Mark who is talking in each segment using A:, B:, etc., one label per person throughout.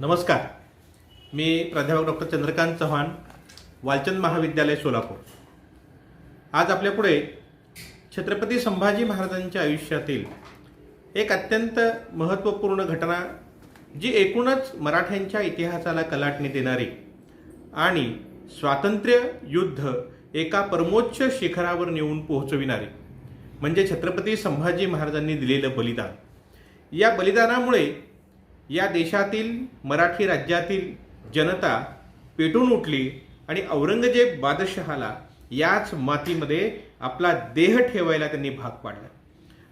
A: नमस्कार. मी प्राध्यापक डॉक्टर चंद्रकांत चव्हाण, वालचंद महाविद्यालय सोलापूर. आज आपल्यापुढे छत्रपती संभाजी महाराजांच्या आयुष्यातील एक अत्यंत महत्त्वपूर्ण घटना, जी एकूणच मराठ्यांच्या इतिहासाला कलाटणी देणारी आणि स्वातंत्र्य युद्ध एका परमोच्च शिखरावर नेऊन पोहोचविणारी म्हणजे छत्रपती संभाजी महाराजांनी दिलेलं बलिदान. या बलिदानामुळे या देशातील मराठी राज्यातील जनता पेटून उठली आणि औरंगजेब बादशहाला याच मातीमध्ये आपला देह ठेवायला त्यांनी भाग पाडला.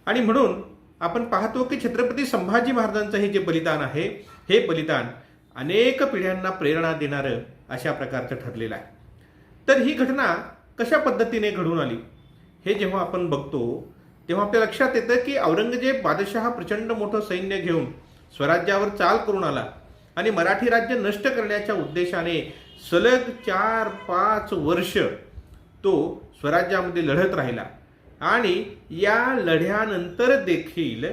A: आणि म्हणून आपण पाहतो की छत्रपती संभाजी महाराजांचं हे जे बलिदान आहे, हे बलिदान अनेक पिढ्यांना प्रेरणा देणारं अशा प्रकारचं ठरलेलं आहे. तर ही घटना कशा पद्धतीने घडून आली हे जेव्हा आपण बघतो तेव्हा आपल्या लक्षात येतं की औरंगजेब बादशहा प्रचंड मोठं सैन्य घेऊन स्वराज्यावर चाल करून आला आणि मराठी राज्य नष्ट करण्याच्या उद्देशाने सलग 4-5 वर्ष तो स्वराज्यामध्ये लढत राहिला. आणि या लढ्यानंतर देखील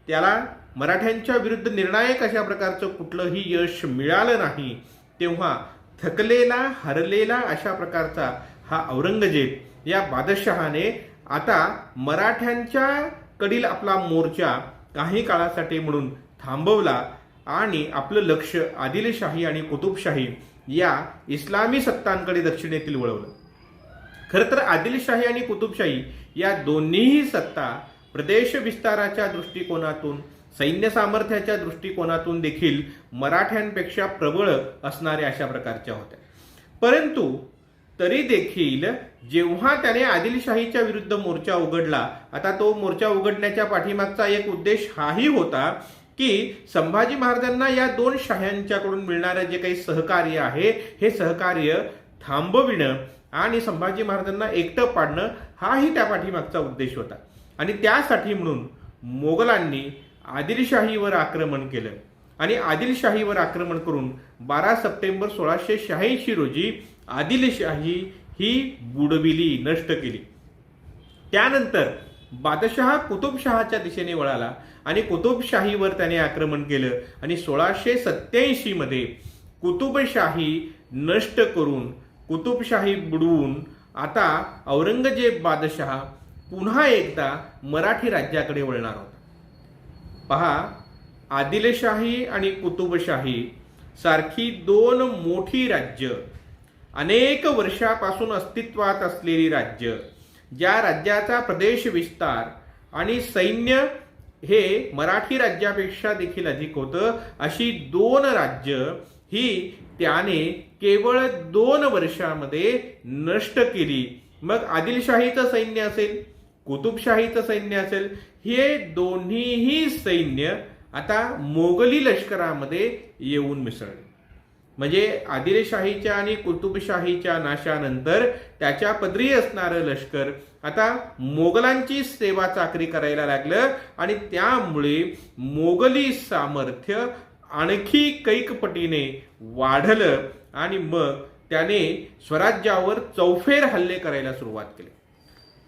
A: त्याला मराठ्यांच्या विरुद्ध निर्णायक अशा प्रकारचं कुठलंही यश मिळालं नाही. तेव्हा थकलेला, हरलेला अशा प्रकारचा हा औरंगजेब या बादशहाने आता मराठ्यांच्या कडील आपला मोर्चा काही काळासाठी म्हणून थांबवला आणि आपलं लक्ष आदिलशाही आणि कुतुबशाही या इस्लामी सत्तांकडे दक्षिणेतील वळवलं. खरं तर आदिलशाही आणि कुतुबशाही या दोन्हीही सत्ता प्रदेश विस्ताराच्या दृष्टिकोनातून, सैन्य सामर्थ्याच्या दृष्टिकोनातून देखील मराठ्यांपेक्षा प्रबळ असणाऱ्या अशा प्रकारच्या होत्या. परंतु तरी देखील जेव्हा त्याने आदिलशाहीच्या विरुद्ध मोर्चा उघडला, आता तो मोर्चा उघडण्याच्या पाठीमागचा एक उद्देश हाही होता की संभाजी महाराजांना या दोन शाह्यांच्याकडून मिळणारं जे काही सहकार्य आहे, हे सहकार्य थांबविणं आणि संभाजी महाराजांना एकटं पाडणं हाही त्या पाठीमागचा उद्देश होता. आणि त्यासाठी म्हणून मोगलांनी आदिलशाहीवर आक्रमण केलं आणि आदिलशाहीवर आक्रमण करून 12 सप्टेंबर 1686 रोजी आदिलशाही ही बुडविली, नष्ट केली. त्यानंतर बादशहा कुतुबशहाच्या दिशेने वळाला आणि कुतुबशाहीवर त्याने आक्रमण केलं आणि 1687 मध्ये कुतुबशाही नष्ट करून, कुतुबशाही बुडवून आता औरंगजेब बादशहा पुन्हा एकदा मराठी राज्याकडे वळणार होता. पहा, आदिलशाही आणि कुतुबशाही सारखी दोन मोठी राज्य, अनेक वर्षापासून अस्तित्वात असलेली राज्य, ज्या राज्याचा प्रदेश विस्तार आणि सैन्य हे मराठी राज्यापेक्षा देखील अधिक होतं, अशी दोन राज्य ही त्याने केवळ 2 वर्षामध्ये नष्ट केली. मग आदिलशाहीचं सैन्य असेल, कुतुबशाहीचं सैन्य असेल, हे दोन्हीही सैन्य आता मोगली लष्करामध्ये येऊन मिसळले. म्हणजे आदिलशाहीच्या आणि कुतुबशाहीच्या नाशानंतर त्याच्या पदरी असणारं लष्कर आता मोगलांची सेवा चाकरी करायला लागलं आणि त्यामुळे मोगली सामर्थ्य आणखी कैकपटीने वाढलं आणि मग त्याने स्वराज्यावर चौफेर हल्ले करायला सुरुवात केली.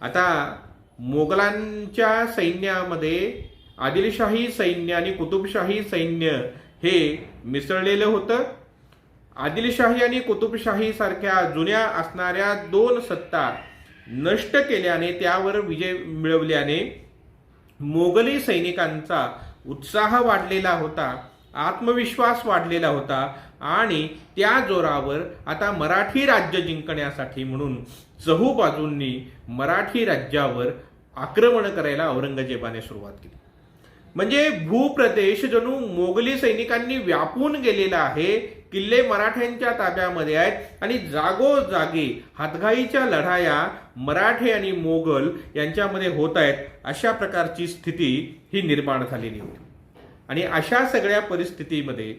A: आता मोगलांच्या सैन्यामध्ये आदिलशाही सैन्य आणि कुतुबशाही सैन्य हे मिसळलेलं होतं. आदिलशाही आणि कुतुबशाही सारख्या जुन्या असणाऱ्या दोन सत्ता नष्ट केल्याने, त्यावर विजय मिळवल्याने मोगली सैनिकांचा उत्साह वाढलेला होता, आत्मविश्वास वाढलेला होता आणि त्या जोरावर आता मराठी राज्य जिंकण्यासाठी म्हणून चहूबाजूंनी मराठी राज्यावर आक्रमण करायला औरंगजेबाने सुरुवात केली. म्हणजे भूप्रदेश जणू मोगली सैनिकांनी व्यापून गेलेला आहे. किल्ले मराठ्यांच्या ताब्यामध्ये आहेत आणि जागोजागी हातघाईच्या लढाया मराठे आणि मोगल यांच्यामध्ये होत आहेत, अशा प्रकारची स्थिती ही निर्माण झालेली होती. आणि अशा सगळ्या परिस्थितीमध्ये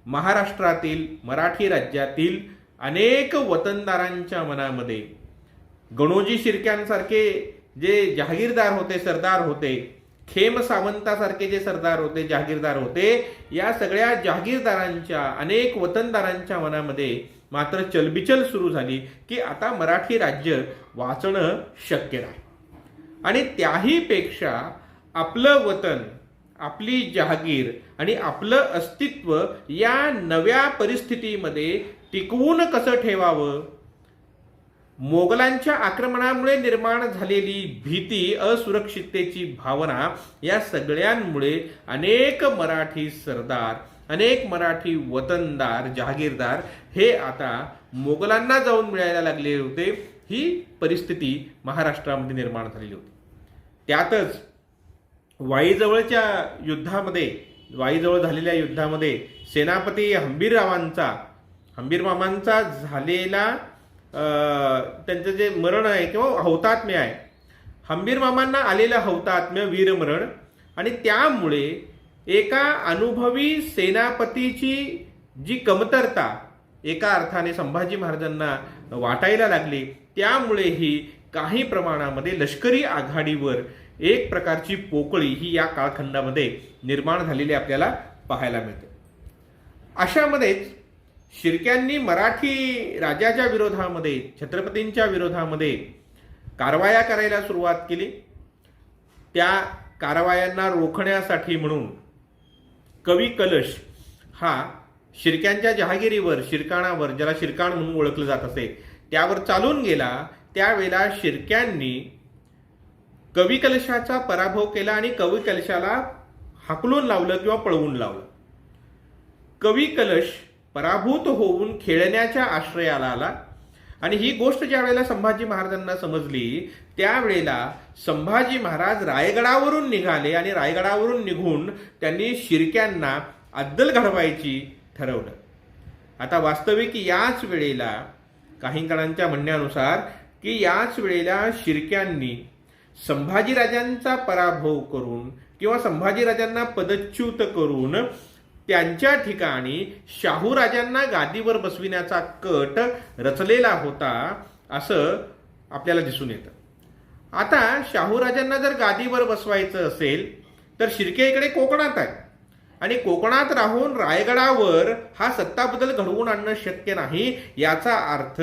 A: महाराष्ट्रातील, मराठी राज्यातील अनेक वतनदारांच्या मनामध्ये गणोजी शिर्क्यांसारखे जे जहागीरदार होते, सरदार होते, खेम सावंतासारखे जे सरदार होते, जहागीरदार होते, या सगळ्या जहागीरदारांच्या, अनेक वतनदारांच्या मनामध्ये मात्र चलबिचल सुरू झाली की आता मराठी राज्य वाचणं शक्य नाही. आणि त्याही पेक्षा आपलं वतन, आपली जहागीर आणि आपलं अस्तित्व या नव्या परिस्थितीमध्ये टिकवून कसं ठेवावं, मोगलांच्या आक्रमणामुळे निर्माण झालेली भीती, असुरक्षिततेची भावना, या सगळ्यांमुळे अनेक मराठी सरदार, अनेक मराठी वतनदार, जहागीरदार हे आता मोगलांना जाऊन मिळायला लागले होते. ही परिस्थिती महाराष्ट्रामध्ये निर्माण झालेली होती. त्यातच वाईजवळच्या युद्धामध्ये, वाईजवळ झालेल्या युद्धामध्ये सेनापती हंबीर मामांचा झालेला त्यांचं जे मरण आहे किंवा हौतात्म्य आहे, हंबीर मामांना आलेलं हौतात्म्य, वीरमरण, आणि त्यामुळे एका अनुभवी सेनापतीची जी कमतरता एका अर्थाने संभाजी महाराजांना वाटायला लागली, त्यामुळे ही काही प्रमाणामध्ये लष्करी आघाडीवर एक प्रकारची पोकळी ही या कालखंडामध्ये निर्माण झालेली आपल्याला पाहायला मिळते. अशामध्येच शिर्क्यांनी मराठी राजाच्या विरोधामध्ये, छत्रपतींच्या विरोधामध्ये कारवाया करायला सुरुवात केली. त्या कारवायांना रोखण्यासाठी म्हणून कवी कलश हा शिर्क्यांच्या जहागिरीवर, शिरकाणावर, ज्याला शिरकाण म्हणून ओळखलं जात असे, त्यावर चालून गेला. त्यावेळेला शिर्क्यांनी कवी कलशाचा पराभव केला आणि कवी कलशाला हाकलून लावलं किंवा पळवून लावलं. कवी कलश पराभूत होऊन खेळण्याच्या आश्रयाला आला आणि ही गोष्ट ज्या वेळेला संभाजी महाराजांना समजली, त्यावेळेला संभाजी महाराज रायगडावरून निघाले आणि रायगडावरून निघून त्यांनी शिर्क्यांना अद्दल घडवायची ठरवलं. आता वास्तविक याच वेळेला, काही जणांच्या म्हणण्यानुसार, की याच वेळेला शिर्क्यांनी संभाजीराजांचा पराभव करून किंवा संभाजीराजांना पदच्युत करून त्यांच्या ठिकाणी शाहूराजांना गादीवर बसविण्याचा कट रचलेला होता, असं आपल्याला दिसून येतं. आता शाहूराजांना जर गादीवर बसवायचं असेल तर शिर्के इकडे कोकणात आहे आणि कोकणात राहून रायगडावर हा सत्ताबदल घडवून आणणं शक्य नाही. याचा अर्थ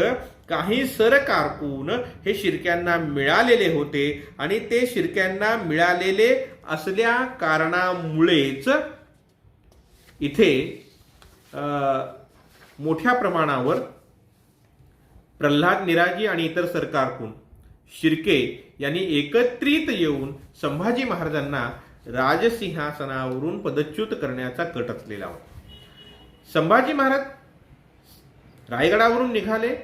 A: काही सरकारकून हे शिर्क्यांना मिळालेले होते आणि ते शिर्क्यांना मिळालेले असल्या कारणामुळेच इथे मोठ्या प्रमाणावर प्रल्हाद निराजी आणि इतर सरकारकून शिर्के यांनी एकत्रित येऊन संभाजी महाराजांना राजसिंहासनावरून पदच्युत करण्याचा कट रचलेला होता. संभाजी महाराज रायगडावरून निघाले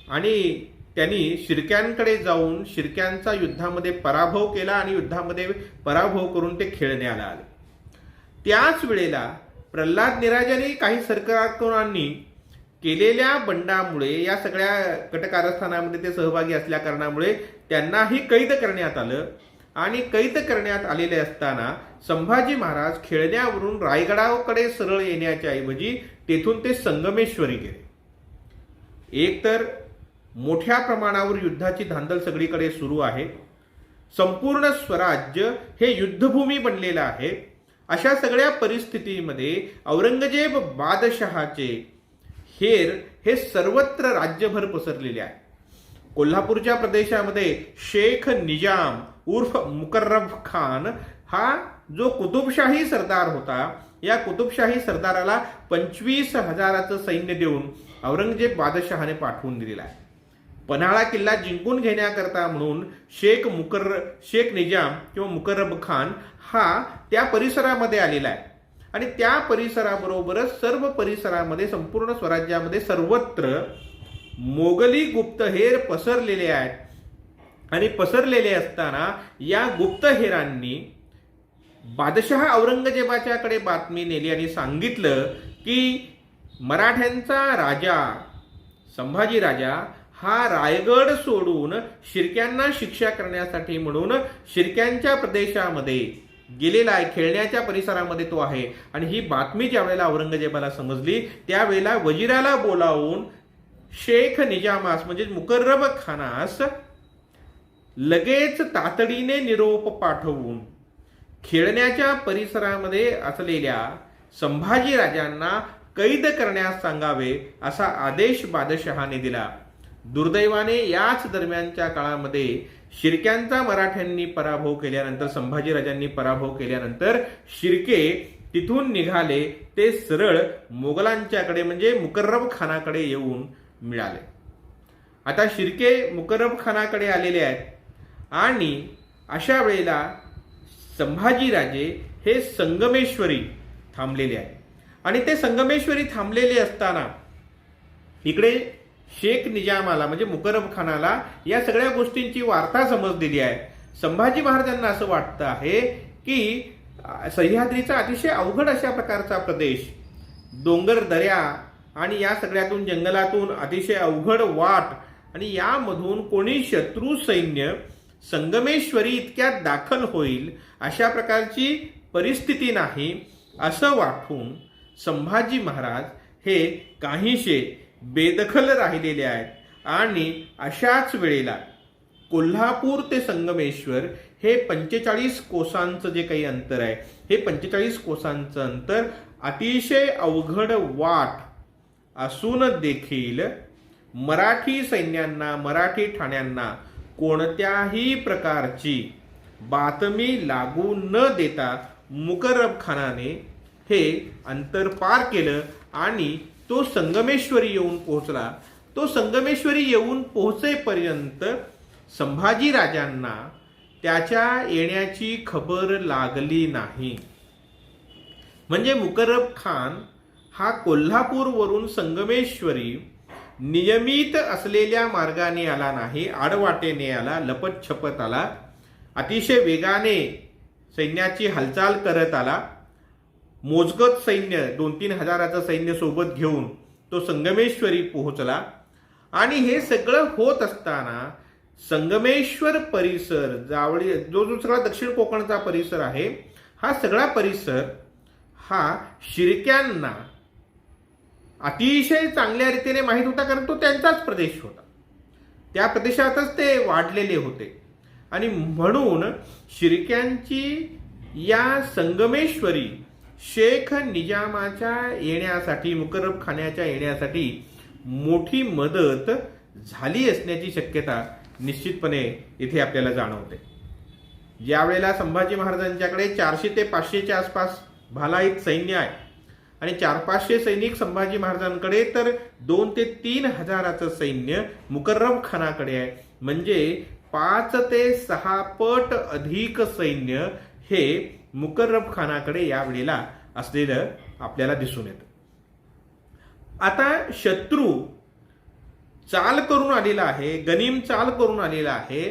A: आणि त्यांनी शिर्क्यांकडे जाऊन शिर्क्यांचा युद्धामध्ये पराभव केला आणि युद्धामध्ये पराभव करून ते खेळण्याला आले. त्याच वेळेला प्रल्हाद निराजांनी काही सरकारकुनांनी केलेल्या बंडामुळे, या सगळ्या कटकारस्थानामध्ये ते सहभागी असल्या कारणामुळे त्यांनाही कैद करण्यात आलं आणि कैद करण्यात आलेले असताना संभाजी महाराज खेळण्यावरून रायगडाकडे सरळ येण्याच्या ऐवजी तेथून ते संगमेश्वरी गेले. एकतर मोठ्या प्रमाणावर युद्धाची धांदल सगळीकडे सुरू आहे, संपूर्ण स्वराज्य हे युद्धभूमी बनलेलं आहे. अशा सगळ्या परिस्थितीमध्ये औरंगजेब बादशहाचे हेर हे सर्वत्र राज्यभर पसरलेले आहे. कोल्हापूरच्या प्रदेशामध्ये शेख निजाम उर्फ मुकर्रब खान हा जो कुतुबशाही सरदार होता, या कुतुबशाही सरदाराला 25,000चं सैन्य देऊन औरंगजेब बादशहाने पाठवून दिलेला आहे. पन्हाळा किल्ला जिंकून घेण्याकरता म्हणून शेख निजाम किंवा मुकर्रब खान हा त्या परिसरामध्ये आलेला आहे आणि त्या परिसराबरोबरच सर्व परिसरामध्ये, संपूर्ण स्वराज्यामध्ये सर्वत्र मोगली गुप्तहेर पसरलेले आहेत आणि पसरलेले असताना या गुप्तहेरांनी बादशहा औरंगजेबाच्याकडे बातमी नेली आणि सांगितलं की मराठ्यांचा राजा संभाजी राजा हा रायगड सोडून शिर्क्यांना शिक्षा करण्यासाठी म्हणून शिर्क्यांच्या प्रदेशामध्ये गेलेला आहे, खेळण्याच्या परिसरामध्ये तो आहे. आणि ही बातमी ज्या वेळेला औरंगजेबाला समजली, त्यावेळेला वजिराला बोलावून शेख निजामास म्हणजे मुकर्रब खानास लगेच तातडीने निरोप पाठवून खेळण्याच्या परिसरामध्ये असलेल्या संभाजी राजांना कैद करण्यास सांगावे असा आदेश बादशहाने दिला. दुर्दैवाने याच दरम्यानच्या काळामध्ये शिर्क्यांचा मराठ्यांनी पराभव केल्यानंतर, संभाजीराजांनी पराभव केल्यानंतर शिर्के तिथून निघाले ते सरळ मोगलांच्याकडे म्हणजे मुकर्रब खानाकडे येऊन मिळाले. आता शिर्के मुकर्रब खानाकडे आलेले आहेत आणि अशा वेळेला संभाजीराजे हे संगमेश्वरी थांबलेले आहेत. आणि ते संगमेश्वरी थांबलेले असताना इकडे शेख निजामाला म्हणजे मुकर्रब खानाला या सगळ्या गोष्टींची वार्ता समजलेली आहे. संभाजी महाराजांना असं वाटतं आहे की सह्याद्रीचा अतिशय अवघड अशा प्रकारचा प्रदेश, डोंगर दऱ्या आणि या सगळ्यातून जंगलातून अतिशय अवघड वाट आणि यामधून कोणी शत्रू सैन्य संगमेश्वरी इतक्यात दाखल होईल अशा प्रकारची परिस्थिती नाही असं वाटून संभाजी महाराज हे काहीशे बेदखल राहिलेले आहेत. आणि अशाच वेळेला कोल्हापूर ते संगमेश्वर हे 45 कोसांचं जे काही अंतर आहे, हे 45 कोसांचं अंतर अतिशय अवघड वाट असून देखील मराठी सैन्यांना, मराठी ठाण्यांना कोणत्याही प्रकारची बातमी लागू न देता मुकर्रब खानाने हे अंतर पार केलं आणि तो संगमेश्वरी येऊन पोहोचला. तो संगमेश्वरी येऊन पोहोचेपर्यंत संभाजी राजांना त्याच्या येण्याची खबर लागली नाही. म्हणजे मुकर्रब खान हा कोल्हापूरवरून संगमेश्वरी नियमित असलेल्या मार्गाने आला नाही, आडवाटेने आला, लपत छपत आला, अतिशय वेगाने सैन्याची हालचाल करत आला. मोजकत सैन्य 2-3 हजाराचं सैन्य सोबत घेऊन तो संगमेश्वरी पोहोचला. आणि हे सगळं होत असताना संगमेश्वर परिसर जावळी जो सगळा दक्षिण कोकणचा परिसर आहे, हा सगळा परिसर हा शिर्क्यांना अतिशय चांगल्या रीतीने माहीत होता, कारण तो त्यांचाच प्रदेश होता. त्या प्रदेशातच ते वाढलेले होते आणि म्हणून शिर्क्यांची या संगमेश्वरी शेख निजामाच्या येण्यासाठी, मुकर्रब खानाच्या येण्यासाठी मोठी मदत झाली असण्याची शक्यता निश्चितपणे इथे आपल्याला जाणवते. ज्या वेळेला संभाजी महाराजांच्याकडे 400 ते 500च्या आसपास भालाईत सैन्य आहे आणि 400-500 सैनिक संभाजी महाराजांकडे, तर 2 ते 3 हजाराचं सैन्य मुकर्रब खानाकडे आहे. म्हणजे 5 ते 6 पट अधिक सैन्य हे मुकर्रब खानाकडे या वेळेला असलेलं आपल्याला दिसून येतं. आता शत्रू चाल करून आलेला आहे, गनिम चाल करून आलेला आहे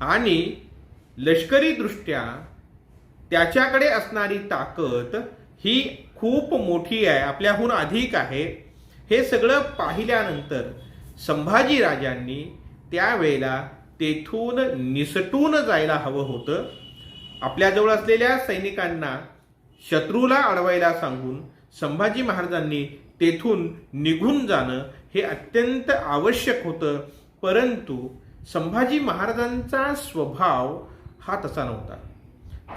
A: आणि लष्करी दृष्ट्या त्याच्याकडे असणारी ताकद ही खूप मोठी आहे, आपल्याहून अधिक आहे. हे सगळं पाहिल्यानंतर संभाजी राजांनी त्यावेळेला तेथून निसटून जायला हवं होतं. आपल्याजवळ असलेल्या सैनिकांना शत्रूला अडवायला सांगून संभाजी महाराजांनी तेथून निघून जाणं हे अत्यंत आवश्यक होतं. परंतु संभाजी महाराजांचा स्वभाव हा तसा नव्हता.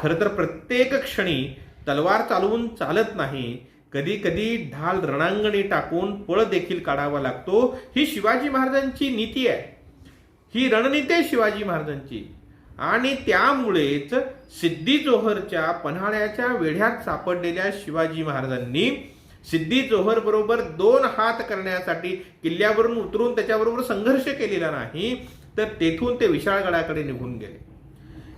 A: खरं तर प्रत्येक क्षणी तलवार चालवून चालत नाही, कधी कधी ढाल रणांगणी टाकून पळ देखील काढावा लागतो. ही शिवाजी महाराजांची नीती आहे, ही रणनीती आहे शिवाजी महाराजांची. आणि त्यामुळेच सिद्धी जोहरच्या पन्हाळ्याच्या वेढ्यात सापडलेल्या शिवाजी महाराजांनी सिद्धी जोहर बरोबर 2 हात करण्यासाठी किल्ल्यावरून उतरून त्याच्याबरोबर संघर्ष केलेला नाही, तर तेथून ते विशाळगडाकडे निघून गेले.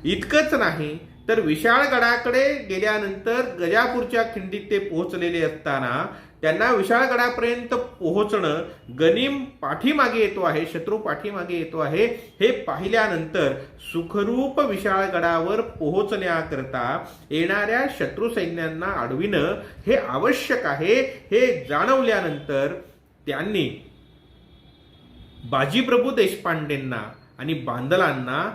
A: इतकंच नाही तर विशाळगडाकडे गेल्यानंतर गजापूरच्या खिंडीत ते पोहोचलेले असताना त्यांना विशाळगडापर्यंत पोहोचणं, गनिम पाठीमागे येतो आहे, शत्रू पाठीमागे येतो आहे, हे पाहिल्यानंतर सुखरूप विशाळगडावर पोहोचण्याकरता येणाऱ्या शत्रू सैन्यांना अडविणं हे आवश्यक आहे. हे जाणवल्यानंतर त्यांनी बाजीप्रभू देशपांडेंना आणि बांदलांना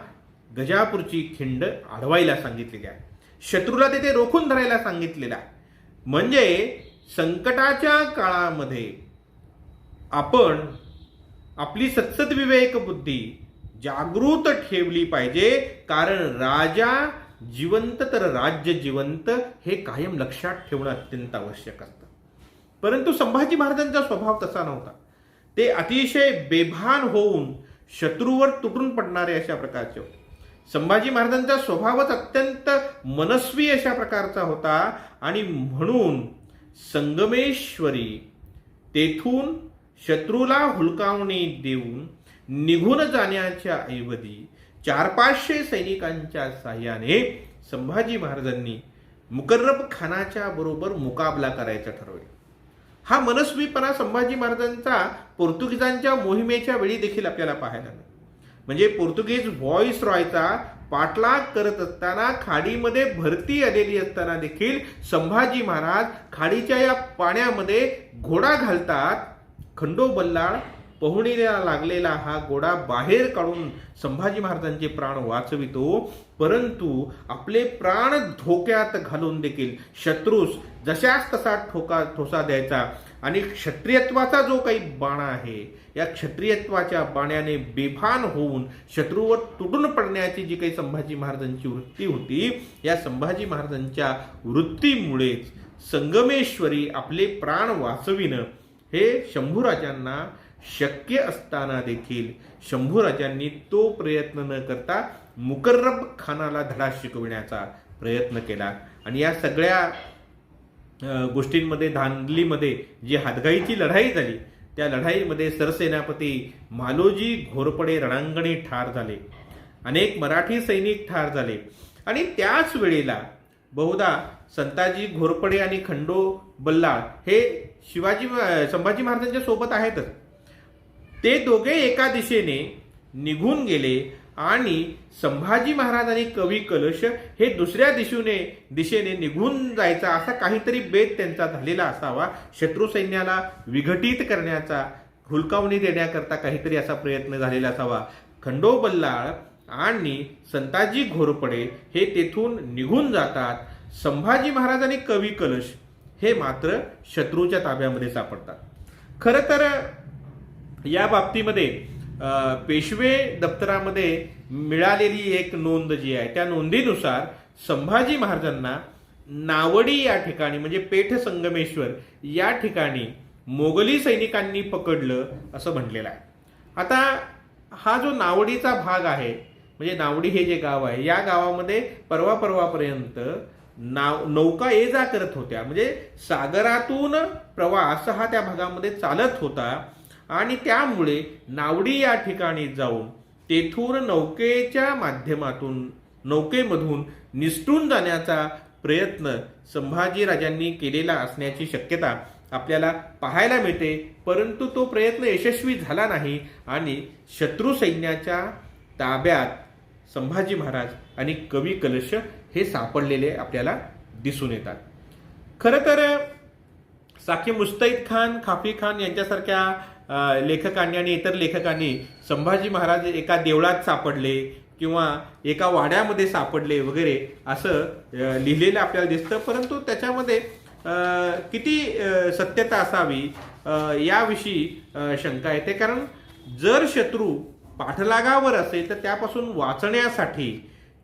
A: गजापूरची खिंड अडवायला सांगितलेली आहे, शत्रूला तेथे रोखून धरायला सांगितलेला आहे. म्हणजे संकटाच्या काळामध्ये आपण आपली सत्सद विवेक बुद्धी जागृत ठेवली पाहिजे, कारण राजा जिवंत तर राज्य जिवंत हे कायम लक्षात ठेवणं अत्यंत आवश्यक असतं. परंतु संभाजी महाराजांचा स्वभाव तसा नव्हता. ते अतिशय बेभान होऊन शत्रूवर तुटून पडणारे अशा प्रकारचे होते. संभाजी महाराजांचा स्वभावच अत्यंत मनस्वी अशा प्रकारचा होता आणि म्हणून संगमेश्वरी तेथून शत्रूला हुलकावणी देऊन निघून जाण्याच्या ऐवजी 400-500 सैनिकांच्या साह्याने संभाजी महाराजांनी मुकर्रब खानाच्या बरोबर मुकाबला करायचा ठरवले. हा मनस्वीपणा संभाजी महाराजांचा पोर्तुगीजांच्या मोहिमेच्या वेळी देखील आपल्याला पाहायला मिळतो. म्हणजे पोर्तुगीज व्हॉइस रॉयचा पाठलाग करत असताना खाडीमध्ये भरती आलेली असताना देखील संभाजी महाराज खाडीच्या या पाण्यामध्ये घोडा घालतात. खंडो बल्लाळ पोहणीला लागलेला हा घोडा बाहेर काढून संभाजी महाराजांचे प्राण वाचवितो. परंतु आपले प्राण धोक्यात घालून देखील शत्रूस जशाच तसा ठोसा द्यायचा आणि क्षत्रियत्वाचा जो काही बाणा आहे या क्षत्रियत्वाच्या बाण्याने बेभान होऊन शत्रूवर तुटून पडण्याची जी काही संभाजी महाराजांची वृत्ती होती, या संभाजी महाराजांच्या वृत्तीमुळेच संगमेश्वरी आपले प्राण वाचविणं हे शंभूराजांना शक्य असताना देखील शंभूराजांनी तो प्रयत्न न करता मुकर्रब खानाला धडा शिकविण्याचा प्रयत्न केला. आणि या सगळ्या गोष्टींमध्ये धांदलीमध्ये जी हातगाईची लढाई झाली त्या लढाईमध्ये सरसेनापती मालोजी घोरपडे रणांगणी ठार झाले. अनेक मराठी सैनिक ठार झाले आणि त्याच वेळेला बहुधा संताजी घोरपडे आणि खंडो बल्लाळ हे संभाजी महाराजांच्या सोबत आहेतच. ते दोघे एका दिशेने निघून गेले आणि संभाजी महाराज आणि कवी कलश हे दुसऱ्या दिशेने निघून जायचा असा काहीतरी बेत त्यांचा झालेला असावा. शत्रू सैन्याला विघटित करण्याचा, हुलकावणी देण्याकरता काहीतरी असा प्रयत्न झालेला असावा. खंडो बल्लाळ आणि संताजी घोरपडे हे तेथून निघून जातात. संभाजी महाराज आणि कवी कलश हे मात्र शत्रूच्या ताब्यामध्ये सापडतात. खरं तर या बाबतीमध्ये पेशवे दप्तरामध्ये मिळालेली एक नोंद जी आहे त्या नोंदीनुसार संभाजी महाराजांना नावडी या ठिकाणी म्हणजे पेठ संगमेश्वर या ठिकाणी मोगली सैनिकांनी पकडलं असं म्हटलेलं आहे. आता हा जो नावडीचा भाग आहे म्हणजे नावडी हे जे गाव आहे या गावामध्ये परवापर्यंत नौका ये जा करत होत्या. म्हणजे सागरातून प्रवास हा त्या भागामध्ये चालत होता आणि त्यामुळे नावडी या ठिकाणी जाऊन तेथून नौकेमधून निसटून जाण्याचा प्रयत्न संभाजीराजांनी केलेला असण्याची शक्यता आपल्याला पाहायला मिळते. परंतु तो प्रयत्न यशस्वी झाला नाही आणि शत्रू सैन्याच्या ताब्यात संभाजी महाराज आणि कवी कलश हे सापडलेले आपल्याला दिसून येतात. खरं तर साकी मुस्तैद खान, खाफी खान यांच्यासारख्या लेखकांनी आणि इतर लेखकांनी संभाजी महाराज एका देवळात सापडले किंवा एका वाड्यामध्ये सापडले वगैरे असं लिहिलेलं आपल्याला दिसतं. परंतु त्याच्यामध्ये किती सत्यता असावी याविषयी शंका येते. कारण जर शत्रू पाठलागावर असेल तर त्यापासून वाचण्यासाठी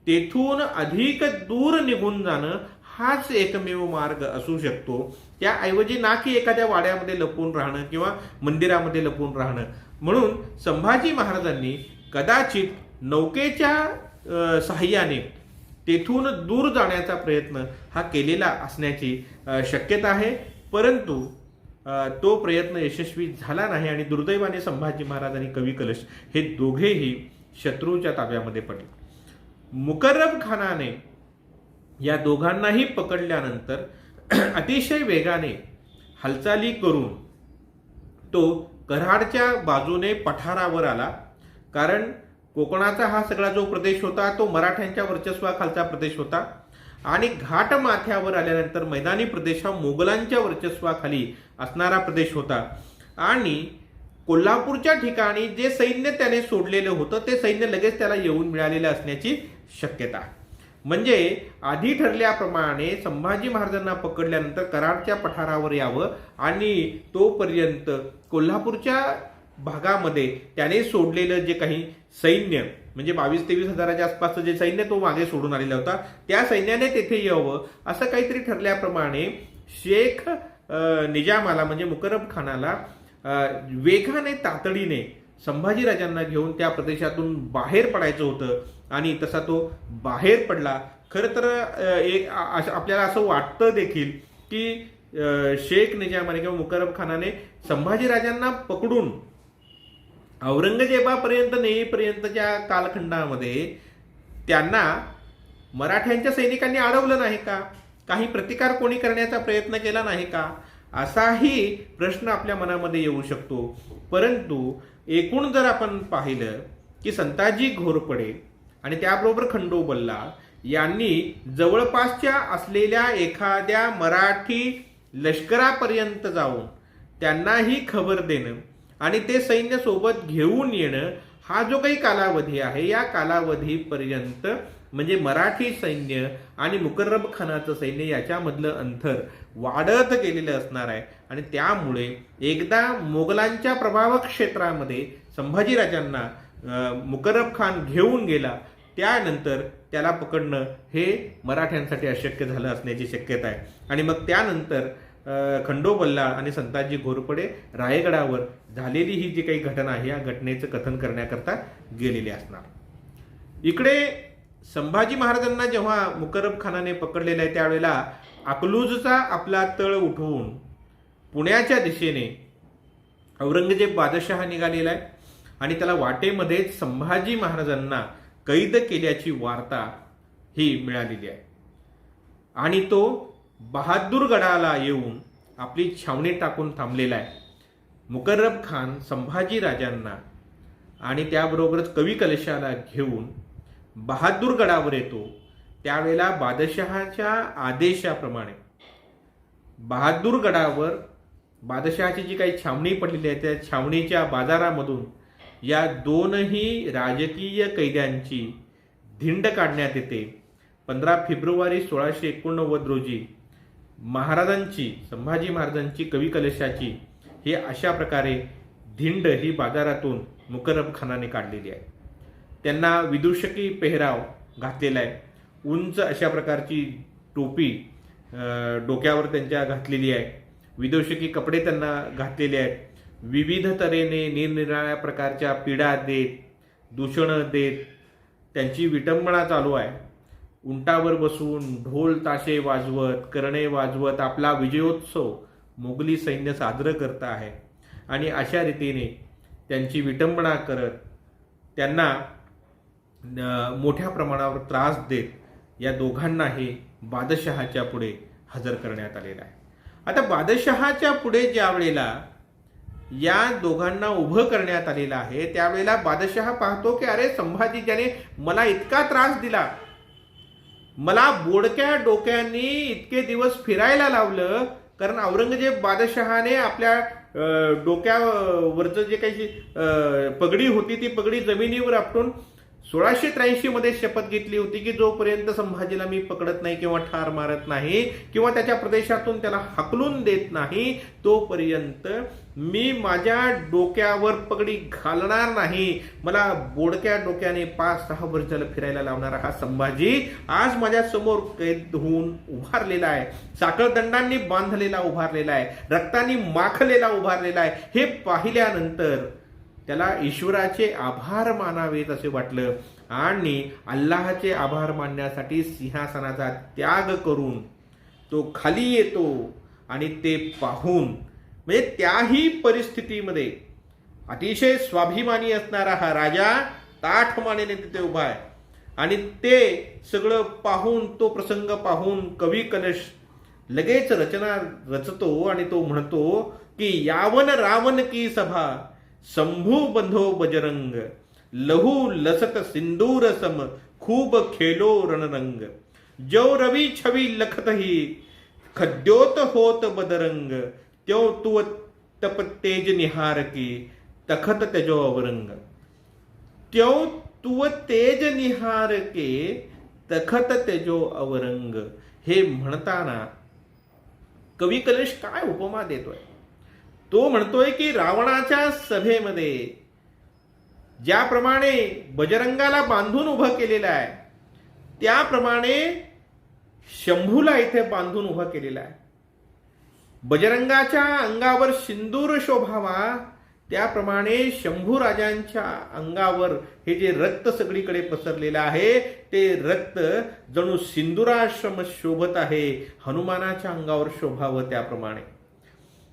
A: तेथून अधिक दूर निघून जाणं हाच एकमेव मार्ग असू शकतो. त्याऐवजी ना की एखाद्या वाड्यामध्ये लपून राहणं किंवा मंदिरामध्ये लपून राहणं. म्हणून संभाजी महाराजांनी कदाचित नौकेच्या साह्याने तेथून दूर जाण्याचा प्रयत्न हा केलेला असण्याची शक्यता आहे. परंतु तो प्रयत्न यशस्वी झाला नाही आणि दुर्दैवाने संभाजी महाराज आणि कवी कलश हे दोघेही शत्रूच्या ताब्यामध्ये पडले. मुकर्रब खानाने या दोघांनाही पकडल्यानंतर अतिशय वेगाने हालचाली करून तो कराडच्या बाजूने पठारावर आला. कारण कोकणाचा हा सगळा जो प्रदेश होता तो मराठ्यांच्या वर्चस्वाखालचा प्रदेश होता आणि घाट माथ्यावर आल्यानंतर मैदानी प्रदेश हा मोगलांच्या वर्चस्वाखाली असणारा प्रदेश होता. आणि कोल्हापूरच्या ठिकाणी जे सैन्य त्याने सोडलेलं होतं ते सैन्य लगेच त्याला येऊन मिळालेलं असण्याची शक्यता. म्हणजे आधी ठरल्याप्रमाणे संभाजी महाराजांना पकडल्यानंतर कराडच्या पठारावर यावं आणि तोपर्यंत कोल्हापूरच्या भागामध्ये त्याने सोडलेलं जे काही सैन्य म्हणजे 22-23 हजाराच्या आसपासचं जे सैन्य तो मागे सोडून आलेला होता त्या सैन्याने तेथे यावं असं काहीतरी ठरल्याप्रमाणे शेख निजामाला म्हणजे मुकर्रब खानाला वेगाने तातडीने संभाजीराजांना घेऊन त्या प्रदेशातून बाहेर पडायचं होतं आणि तसा तो बाहेर पडला. खरं तर आपल्याला असं वाटतं देखील की शेख निजामाने किंवा मुकर्रब खानाने संभाजीराजांना पकडून औरंगजेबापर्यंत नेईपर्यंतच्या कालखंडामध्ये त्यांना मराठ्यांच्या सैनिकांनी अडवलं नाही का? काही प्रतिकार कोणी करण्याचा प्रयत्न केला नाही का? असाही प्रश्न आपल्या मनामध्ये येऊ शकतो. परंतु एकूण जर आपण पाहिलं की संताजी घोरपडे आणि त्याबरोबर खंडू बल्लाळ यांनी जवळपासच्या असलेल्या एखाद्या मराठी लष्करापर्यंत जाऊन त्यांनाही खबर देणं आणि ते सैन्य सोबत घेऊन येणं, हा जो काही कालावधी आहे या कालावधीपर्यंत म्हणजे मराठी सैन्य आणि मुकर्रब खानाचं सैन्य याच्यामधलं अंतर वाढत गेलेलं असणार आहे. आणि त्यामुळे एकदा मोगलांच्या प्रभाव क्षेत्रामध्ये संभाजीराजांना मुकर्रब खान घेऊन गेला, त्यानंतर त्याला पकडणं हे मराठ्यांसाठी अशक्य झालं असण्याची शक्यता आहे. आणि मग त्यानंतर खंडू बल्लाळ आणि संताजी घोरपडे रायगडावर झालेली ही जी काही घटना आहे या घटनेचं कथन करण्याकरता गेलेले असणार. इकडे संभाजी महाराजांना जेव्हा मुकर्रब खानाने पकडलेलं आहे त्यावेळेला अकलूजचा आपला तळ उठवून पुण्याच्या दिशेने औरंगजेब बादशहा निघालेला आहे आणि त्याला वाटेमध्येच संभाजी महाराजांना कैद केल्याची वार्ता ही मिळालेली आहे. आणि तो बहादूरगडाला येऊन आपली छावणी टाकून थांबलेला आहे. मुकर्रब खान संभाजीराजांना आणि त्याबरोबरच कवी कलशाला घेऊन बहादूरगडावर येतो. त्यावेळेला बादशहाच्या आदेशाप्रमाणे बहादूरगडावर बादशहाची जी काही छावणी पडलेली आहे त्या छावणीच्या बाजारामधून या दोनही राजकीय कैद्यांची धिंड काढण्यात येते. 15 फेब्रुवारी 1689 रोजी महाराजांची, संभाजी महाराजांची, कवी कलशाची ही अशा प्रकारे धिंड ही बाजारातून मुकर्रब खानाने काढलेली आहे. त्यांना विदूषकी पेहराव घातलेला आहे. उंच अशा प्रकारची टोपी डोक्यावर त्यांच्या घातलेली आहे. विदूषकी कपडे त्यांना घातलेले आहेत. विविध तऱ्हेने निरनिराळ्या प्रकारच्या पीडा देत, दूषणं देत त्यांची विटंबना चालू आहे. उंटावर बसून ढोल ताशे वाजवत, करणे वाजवत आपला विजयोत्सव मोगली सैन्य साजरं करत आहे. आणि अशा रीतीने त्यांची विटंबना करत त्यांना मोठ्या प्रमाणावर त्रास देत या दोघांनाही बादशहाच्या पुढे हजर करण्यात आलेला आहे. आता बादशहाच्या पुढे ज्या वेळेला या दोघांना उभं करण्यात आलेलं आहे त्यावेळेला बादशहा पाहतो की अरे संभाजी ज्याने मला इतका त्रास दिला, मला बोडक्या डोक्यांनी इतके दिवस फिरायला लावलं, कारण औरंगजेब बादशहाने आपल्या डोक्यावरचं जे काही पगडी होती ती पगडी जमिनीवर आपटून 1683 मध्ये शपथ घेतली होती की जोपर्यंत संभाजीला मी पकडत नाही किंवा ठार मारत नाही किंवा त्याच्या प्रदेशातून त्याला हाकलून देत नाही तोपर्यंत मी माझ्या डोक्यावर पगडी घालणार नाही. मला बोडक्या डोक्याने 5-6 वर्षाला फिरायला लावणारा हा संभाजी आज माझ्या समोर कैद होऊन उभारलेला आहे, साखळदंडांनी बांधलेला उभारलेला आहे, रक्तांनी माखलेला उभारलेला आहे. हे पाहिल्यानंतर त्याला ईश्वराचे आभार मानावेत असे वाटलं आणि अल्लाहचे आभार मानण्यासाठी सिंहासनाचा त्याग करून तो खाली येतो. आणि ते पाहून म्हणजे त्याही परिस्थितीमध्ये अतिशय स्वाभिमानी असणारा हा राजा ताठ मानेने तिथे उभा आहे. आणि ते सगळं पाहून, तो प्रसंग पाहून कवी कलश लगेच रचना रचतो आणि तो म्हणतो की यावन रावण की सभा शंभू बंधो बजरंग, लहू लसत सिंदूर सम खूब खेलो रणरंग, जो रवि छवि लखत ही खद्योत होत बदरंग, त्यो तु तप तेज निहार की तखत तेजो अवरंग. त्यो तु तेज निहार के तखत तेजो अवरंग. हे म्हणताना कवी कलश काय उपमा देतोय? तो म्हणतोय की रावणाच्या सभेमध्ये ज्याप्रमाणे बजरंगाला बांधून उभं केलेलं आहे त्याप्रमाणे शंभूला इथे बांधून उभं केलेलं आहे. बजरंगाच्या अंगावर सिंदूर शोभावा त्याप्रमाणे शंभू राजांच्या अंगावर हे जे रक्त सगळीकडे पसरलेलं आहे ते रक्त जणू सिंदुराश्रम शोभत आहे, हनुमानाच्या अंगावर शोभावं त्याप्रमाणे.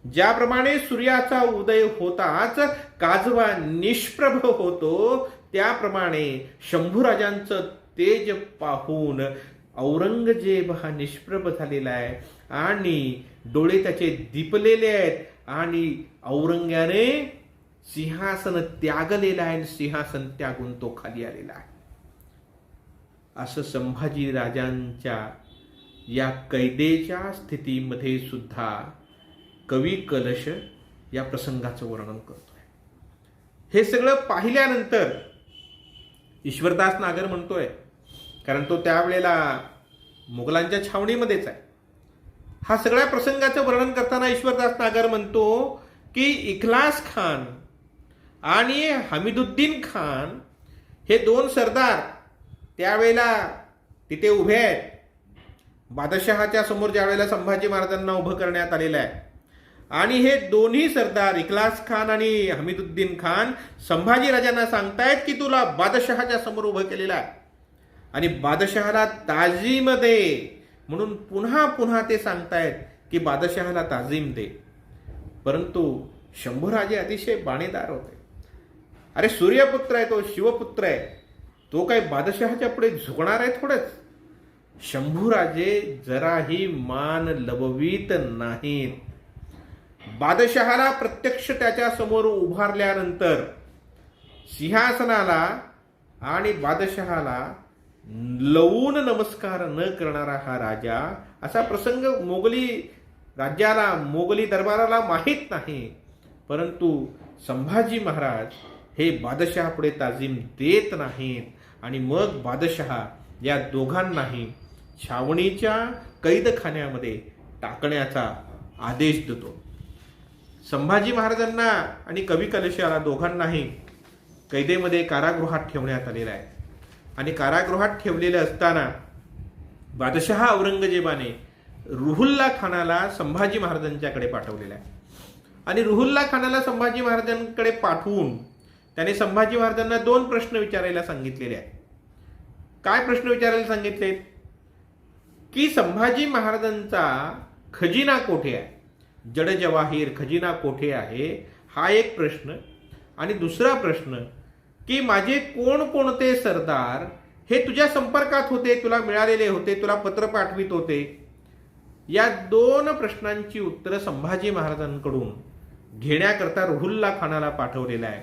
A: ज्याप्रमाणे सूर्याचा उदय होताच काजवा निष्प्रभ होतो, त्याप्रमाणे शंभूराजांचं तेज पाहून औरंगजेब हा निष्प्रभ झालेला आहे आणि डोळे त्याचे दिपलेले आहेत आणि औरंग्याने सिंहासन त्यागलेलं आहे आणि सिंहासन त्यागून तो खाली आलेला आहे. असं संभाजी राजांच्या या कैदेच्या स्थितीमध्ये सुद्धा कवी कलश या प्रसंगाचं वर्णन करतोय. हे सगळं पाहिल्यानंतर ईश्वरदास नागर म्हणतोय, कारण तो त्यावेळेला मुघलांच्या छावणीमध्येच आहे. हा सगळ्या प्रसंगाचं वर्णन करताना ईश्वरदास नागर म्हणतो की इखलास खान आणि हमीदुद्दीन खान हे दोन सरदार त्यावेळेला तिथे उभे आहेत. बादशहाच्या समोर ज्यावेळेला संभाजी महाराजांना उभं करण्यात आलेलं आहे आणि हे दोन्ही सरदार इखलास खान आणि हमीदुद्दीन खान संभाजी राजांना सांगतायत की तुला बादशहाच्या समोर उभं केलेलं आहे आणि बादशहाला ताजीम दे म्हणून पुन्हा पुन्हा ते सांगतायत की बादशहाला ताजीम दे. परंतु शंभूराजे अतिशय बाणेदार होते. अरे सूर्यपुत्र आहे, तो शिवपुत्र आहे, तो काही बादशहाच्या पुढे झुकणार आहे थोडंच. शंभूराजे जराही मान लववीत नाहीत. बादशहाला प्रत्यक्ष त्याच्या समोर उभारल्यानंतर सिंहासनाला आणि बादशहाला लवून नमस्कार न करणारा हा राजा, असा प्रसंग मोगली राज्याला, मोगली दरबाराला माहीत नाही. परंतु संभाजी महाराज हे बादशहापुढे ताजीम देत नाहीत आणि मग बादशहा या दोघांनाही छावणीच्या कैदखान्यामध्ये टाकण्याचा आदेश देतो. संभाजी महाराजांना आणि कवी कलशाला दोघांनाही कैदेमध्ये कारागृहात ठेवण्यात आलेला आहे आणि कारागृहात ठेवलेले असताना बादशहा औरंगजेबाने रुहुल्ला खानाला संभाजी महाराजांच्याकडे पाठवलेला आहे आणि रुहुल्ला खानाला संभाजी महाराजांकडे पाठवून त्याने संभाजी महाराजांना दोन प्रश्न विचारायला सांगितलेले आहेत. काय प्रश्न विचारायला सांगितलेत की संभाजी महाराजांचा खजिना कोठे आहे, जड जवाहीर खजिना कोठे आहे, हा एक प्रश्न. आणि दुसरा प्रश्न की माझे कोणकोणते सरदार हे तुझ्या संपर्कात होते, तुला मिळालेले होते, तुला पत्र पाठवित होते. या दोन प्रश्नांची उत्तरं संभाजी महाराजांकडून घेण्याकरता रुहुल्ला खानाला पाठवलेलं आहे.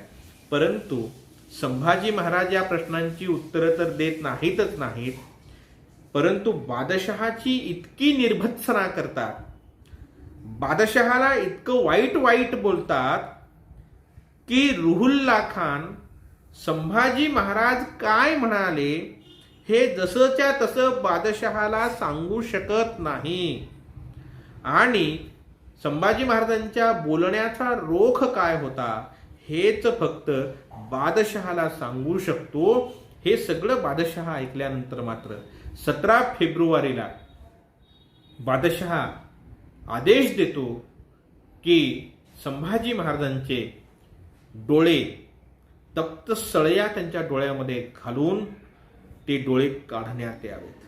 A: परंतु संभाजी महाराज या प्रश्नांची उत्तरं तर देत नाहीत, परंतु बादशहाची इतकी निर्भत्सना करतात, बादशहाला इतकं वाईट बोलतात की रुहुल्ला खान संभाजी महाराज काय म्हणाले हे जसंच्या तसं बादशहाला सांगू शकत नाही आणि संभाजी महाराजांच्या बोलण्याचा रोख काय होता हेच फक्त बादशहाला सांगू शकतो. हे सगळं बादशहा ऐकल्यानंतर मात्र 17 फेब्रुवारीला बादशहा आदेश देतो की संभाजी महाराजांचे डोळे तप्त सळया त्यांच्या डोळ्यामध्ये घालून ते डोळे काढण्यात यावेत.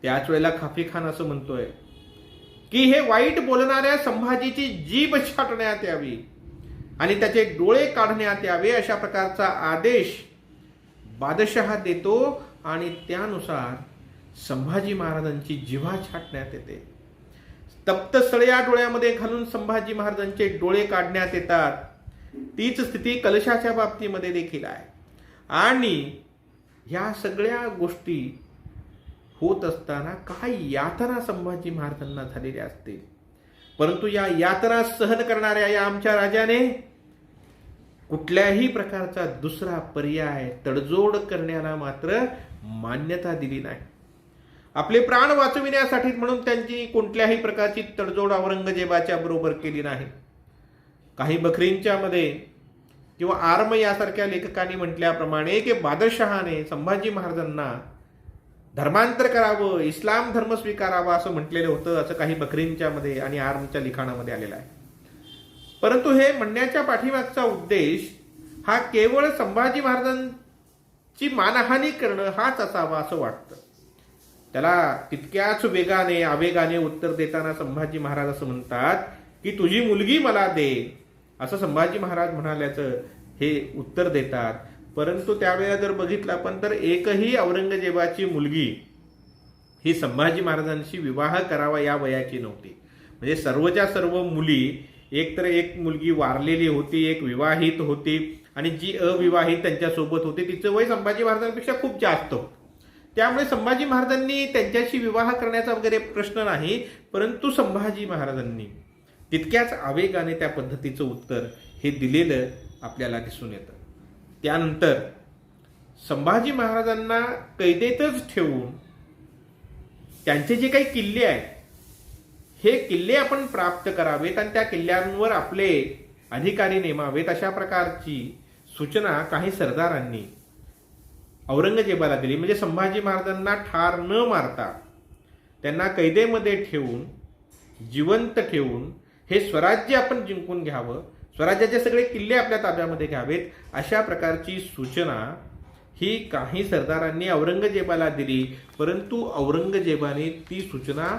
A: त्याच वेळेला खाफी खान असं म्हणतोय की हे वाईट बोलणाऱ्या संभाजीची जीभ छाटण्यात यावी आणि त्याचे डोळे काढण्यात यावे, अशा प्रकारचा आदेश बादशहा देतो आणि त्यानुसार संभाजी महाराजांची जिव्हा छाटण्यात येते. तप्त सळया डोळ्यामध्ये घालून संभाजी महाराजांचे डोळे काढण्यात येतात. तीच स्थिती कलशाच्या बाबतीमध्ये देखील आहे आणि ह्या सगळ्या गोष्टी होत असताना काय यातना संभाजी महाराजांना झालेल्या असतील, परंतु या यातना सहन करणाऱ्या या आमच्या राजाने कुठल्याही प्रकारचा दुसरा पर्याय तडजोड करण्याला मात्र मान्यता दिली नाही. आपले प्राण वाचविण्यासाठी म्हणून त्यांची कोणत्याही प्रकारची तडजोड औरंगजेबाच्या बरोबर केली नाही. काही बखरींच्या मध्ये किंवा आर्म यासारख्या लेखकांनी म्हटल्याप्रमाणे की बादशहाने संभाजी महाराजांना धर्मांतर करावं, इस्लाम धर्म स्वीकारावा असं म्हटलेलं होतं, असं काही बखरींच्या मध्ये आणि आर्मच्या लिखाणामध्ये आलेलं आहे. परंतु हे म्हणण्याच्या पाठीमागचा उद्देश हा केवळ संभाजी महाराजांची मानहानी करणं हाच असावा असं वाटतं. त्याला तितक्याच वेगाने आवेगाने उत्तर देताना संभाजी महाराज असं म्हणतात की तुझी मुलगी मला दे, असं संभाजी महाराज म्हणाल्याचं हे उत्तर देतात. परंतु त्यावेळेला जर बघितलं आपण तर एकही औरंगजेबाची मुलगी ही संभाजी महाराजांशी विवाह करावा या वयाची नव्हती. म्हणजे सर्वच्या सर्व मुली, एक तर एक मुलगी वारलेली होती, एक विवाहित होती, आणि जी अविवाहित त्यांच्यासोबत होती तिचं वय संभाजी महाराजांपेक्षा खूप जास्त होतं. त्यामुळे संभाजी महाराजांनी त्यांच्याशी विवाह करण्याचा वगैरे प्रश्न नाही, परंतु संभाजी महाराजांनी तितक्याच आवेगाने त्या पद्धतीचं उत्तर हे दिलेलं आपल्याला दिसून येतं. त्यानंतर संभाजी महाराजांना कैदेतच ठेवून त्यांचे जे काही किल्ले आहेत हे किल्ले आपण प्राप्त करावेत आणि त्या किल्ल्यांवर आपले अधिकारी नेमावेत अशा प्रकारची सूचना काही सरदारांनी औरंगजेबाला दिली. म्हणजे संभाजी महाराजांना ठार न मारता त्यांना कैदेमध्ये ठेवून, जिवंत ठेवून हे स्वराज्य आपण जिंकून घ्यावं, स्वराज्याचे सगळे किल्ले आपल्या ताब्यामध्ये घ्यावेत अशा प्रकारची सूचना ही काही सरदारांनी औरंगजेबाला दिली. परंतु औरंगजेबाने ती सूचना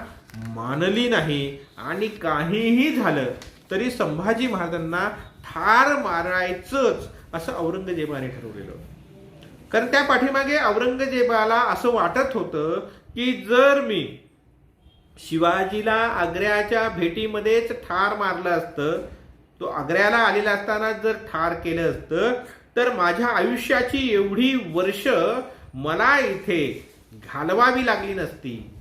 A: मानली नाही आणि काहीही झालं तरी संभाजी महाराजांना ठार मारायचंच असं औरंगजेबाने ठरवलेलं. कारण त्या पाठीमागे औरंगजेबाला असं वाटत होतं की जर मी शिवाजीला आग्र्याच्या भेटीमध्येच ठार मारलं असतं, तो आग्र्याला आलेला असताना जर ठार केलं असतं तर माझ्या आयुष्याची एवढी वर्ष मला इथे घालवावी लागली नसती,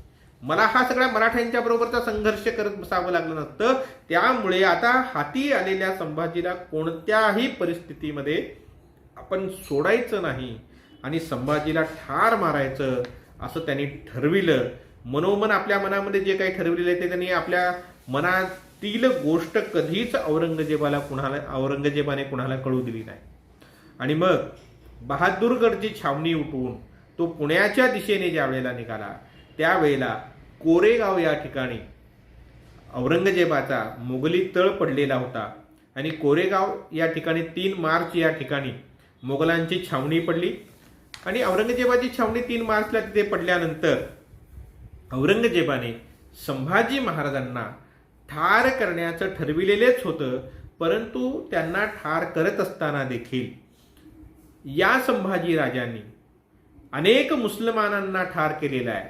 A: मला हा सगळ्या मराठ्यांच्या बरोबरचा संघर्ष करत बसावं लागलं नसतं. त्यामुळे आता हाती आलेल्या संभाजीला कोणत्याही परिस्थितीमध्ये आपण सोडायचं नाही आणि संभाजीला ठार मारायचं असं त्यांनी ठरविलं. मनोमन आपल्या मनामध्ये जे काही ठरविलेलं आहे ते त्यांनी आपल्या मनातील गोष्ट कधीच औरंगजेबाने कुणाला कळू दिली नाही. आणि मग बहादूरगडची छावणी उठवून तो पुण्याच्या दिशेने ज्या वेळेला निघाला त्यावेळेला कोरेगाव या ठिकाणी औरंगजेबाचा मोगली तळ पडलेला होता आणि कोरेगाव या ठिकाणी 3 मार्च या ठिकाणी मोगलांची छावणी पडली. आणि औरंगजेबाची छावणी 3 मार्चला तिथे पडल्यानंतर औरंगजेबाने संभाजी महाराजांना ठार करण्याचं ठरविलेलेच होतं. परंतु त्यांना ठार करत असताना देखील या संभाजी राजांनी अनेक मुसलमानांना ठार केलेला आहे,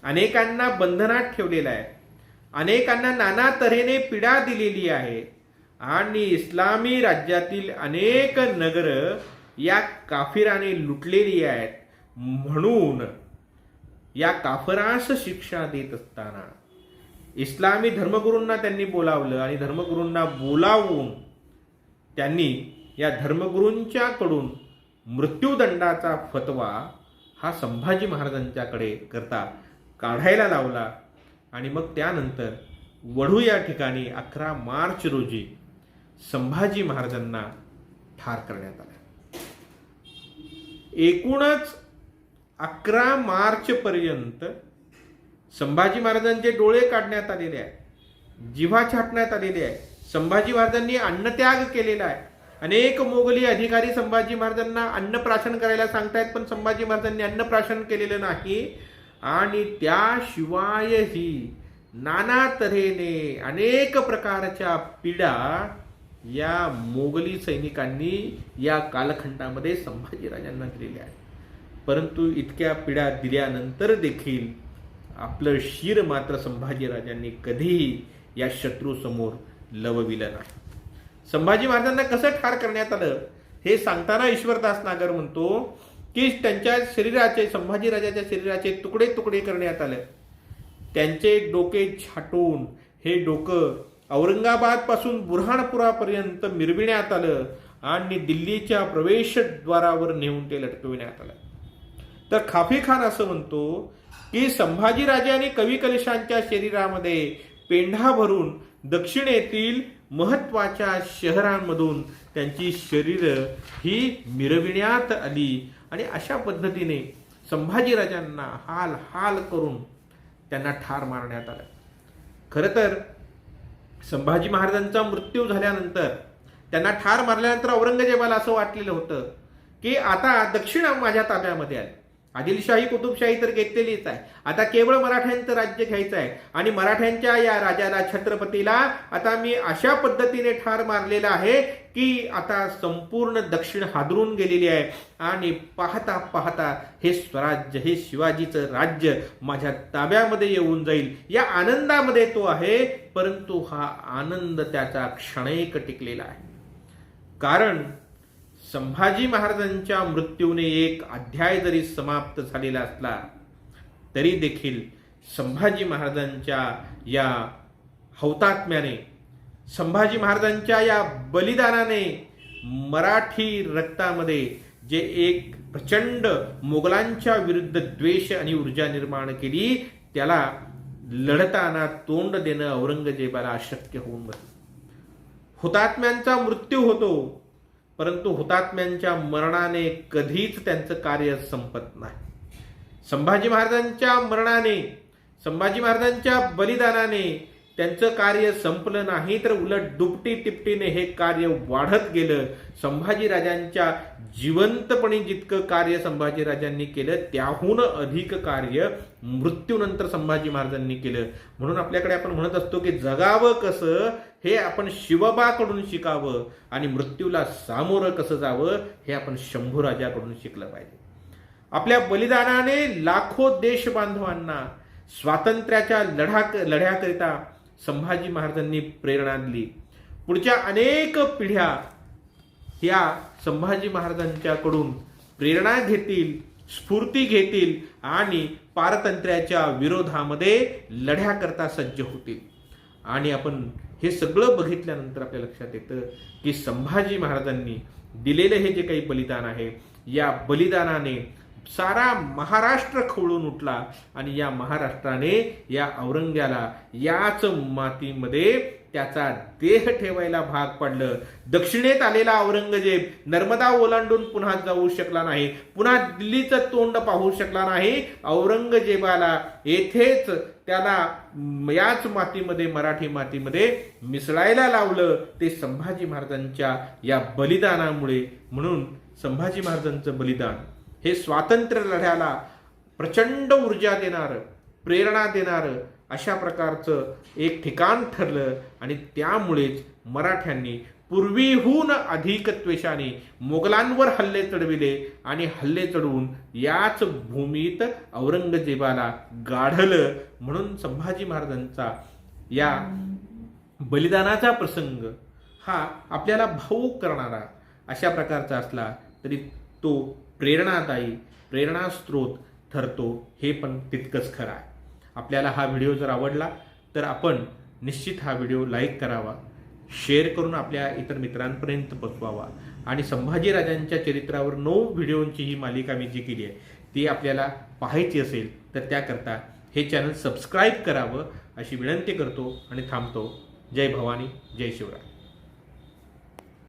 A: अनेकांना बंधनात ठेवलेला आहे, अनेकांना नाना तऱ्हेने पीडा दिलेली आहे आणि इस्लामी राज्यातील अनेक नगर या काफिराने लुटलेली आहेत. म्हणून या काफरास शिक्षा देत असताना इस्लामी धर्मगुरूंना त्यांनी बोलावलं आणि धर्मगुरूंना बोलावून त्यांनी या धर्मगुरूंच्याकडून मृत्यूदंडाचा फतवा हा संभाजी महाराजांच्याकडे करता काढायला लावला. आणि मग त्यानंतर वढू या ठिकाणी 11 मार्च रोजी संभाजी महाराजांना ठार करण्यात आले. एकूणच 11 मार्च पर्यंत संभाजी महाराजांचे डोळे काढण्यात आलेले आहे, जिव्हा छाटण्यात आलेले आहे. संभाजी महाराजांनी अन्नत्याग केलेला आहे. अनेक मोगली अधिकारी संभाजी महाराजांना अन्नप्राशन करायला सांगतायत, पण संभाजी महाराजांनी अन्नप्राशन केलेलं नाही. आणि त्याशिवायही नाना तऱ्हेने अनेक प्रकारच्या पीडा या मोगली सैनिकांनी या कालखंडामध्ये संभाजीराजांना दिलेल्या आहेत. परंतु इतक्या पीडा दिल्यानंतर देखील आपलं शिर मात्र संभाजीराजांनी कधीही या शत्रूसमोर लवविलं नाही. संभाजी महाराजांना कसं ठार करण्यात आलं हे सांगताना ईश्वरदास नागर म्हणतो की त्यांच्या शरीराचे, संभाजीराजाच्या शरीराचे तुकडे तुकडे करण्यात आले. त्यांचे डोके छाटून हे डोकं औरंगाबाद पासून बुरहाणपुरापर्यंत मिरविण्यात आलं आणि दिल्लीच्या प्रवेशद्वारावर नेऊन ते लटकविण्यात आलं. तर खाफी खान असं म्हणतो की संभाजीराजांनी कवी कलशांच्या शरीरामध्ये पेंढा भरून दक्षिणेतील महत्वाच्या शहरांमधून त्यांची शरीर ही मिरविण्यात आली आणि अशा पद्धतीने संभाजीराजांना हाल हाल करून त्यांना ठार मारण्यात आलं. खरं तर संभाजी महाराजांचा मृत्यू झाल्यानंतर, त्यांना ठार मारल्यानंतर औरंगजेबाला असं वाटलेलं होतं की आता दक्षिण माझ्या ताब्यामध्ये आली. आदिलशाही कुतुबशाही तर घेतलेलीच आहे, आता केवळ मराठ्यांचं राज्य घ्यायचं आहे. आणि मराठ्यांच्या या राजाला, छत्रपतीला आता मी अशा पद्धतीने ठार मारलेला आहे की आता संपूर्ण दक्षिण हादरून गेलेली आहे. आणि पाहता पाहता हे स्वराज्य, हे शिवाजीचं राज्य माझ्या ताब्यामध्ये येऊन जाईल, या आनंदामध्ये तो आहे. परंतु हा आनंद त्याचा क्षणैक टिकलेला आहे. कारण संभाजी महाराजांच्या मृत्यूने एक अध्याय जरी समाप्त झालेला असला तरी देखील संभाजी महाराजांच्या या हौतात्म्याने, संभाजी महाराजांच्या या बलिदानाने मराठी रक्तामध्ये जे एक प्रचंड मोगलांच्या विरुद्ध द्वेष आणि ऊर्जा निर्माण केली, त्याला लढताना तोंड देणं औरंगजेबाला अशक्य होऊन बसलं. हुतात्म्यांचा मृत्यू होतो, परंतु हुतात्म्यांच्या मरणाने कधीच त्यांचं कार्य संपत नाही. संभाजी महाराजांच्या मरणाने, संभाजी महाराजांच्या बलिदानाने त्यांचं कार्य संपलं नाही, तर उलट दुपटी तिपटीने हे कार्य वाढत गेलं. संभाजीराजांच्या जिवंतपणी जितकं कार्य संभाजीराजांनी केलं, त्याहून अधिक कार्य मृत्यूनंतर संभाजी महाराजांनी केलं. म्हणून आपल्याकडे आपण म्हणत असतो की जगावं कसं हे आपण शिवबाकडून शिकावं, आणि मृत्यूला सामोरं कसं जावं हे आपण शंभूराजाकडून शिकलं पाहिजे. आपल्या बलिदानाने लाखो देश बांधवांना स्वातंत्र्याच्या लढ्याकरिता संभाजी महाराजांनी प्रेरणा दिली. पुढच्या अनेक पिढ्या ह्या संभाजी महाराजांच्याकडून प्रेरणा घेतील, स्फूर्ती घेतील आणि पारतंत्र्याच्या विरोधामध्ये लढ्याकरता सज्ज होतील. आणि आपण हे सगळं बघितल्यानंतर आपल्या लक्षात येतं की संभाजी महाराजांनी दिलेलं हे जे काही बलिदान आहे, या बलिदानाने सारा महाराष्ट्र खवळून उठला. आणि या महाराष्ट्राने या औरंग्याला याच मातीमध्ये त्याचा देह ठेवायला भाग पडलं. दक्षिणेत आलेला औरंगजेब नर्मदा ओलांडून पुन्हा जाऊ शकला नाही, पुन्हा दिल्लीचं तोंड पाहू शकला नाही. औरंगजेबाला येथेच त्याला याच मातीमध्ये, मराठी मातीमध्ये मिसळायला लावलं, ते संभाजी महाराजांच्या या बलिदानामुळे. म्हणून संभाजी महाराजांचं बलिदान हे स्वातंत्र्य लढ्याला प्रचंड ऊर्जा देणारं, प्रेरणा देणारं अशा प्रकारचं एक ठिकाण ठरलं. आणि त्यामुळेच मराठ्यांनी पूर्वीहून अधिक त्वेषाने मोगलांवर हल्ले चढविले आणि हल्ले चढवून याच भूमीत औरंगजेबाला गाढलं. म्हणून संभाजी महाराजांचा या बलिदानाचा प्रसंग हा आपल्याला भावूक करणारा अशा प्रकारचा असला तरी तो प्रेरणादायी, प्रेरणास्त्रोत ठरतो, हे पण तितकंच खरं आहे. आपल्याला हा व्हिडिओ जर आवडला तर आपण निश्चित हा व्हिडिओ लाईक करावा, शेअर करून आपल्या इतर मित्रांपर्यंत पोचवावा. आणि संभाजीराजांच्या चरित्रावर 9 व्हिडिओंची ही मालिका मी जी केली आहे ती आपल्याला पाहायची असेल तर त्याकरता हे चॅनल सबस्क्राईब करावं अशी विनंती करतो आणि थांबतो. जय भवानी, जय शिवराय.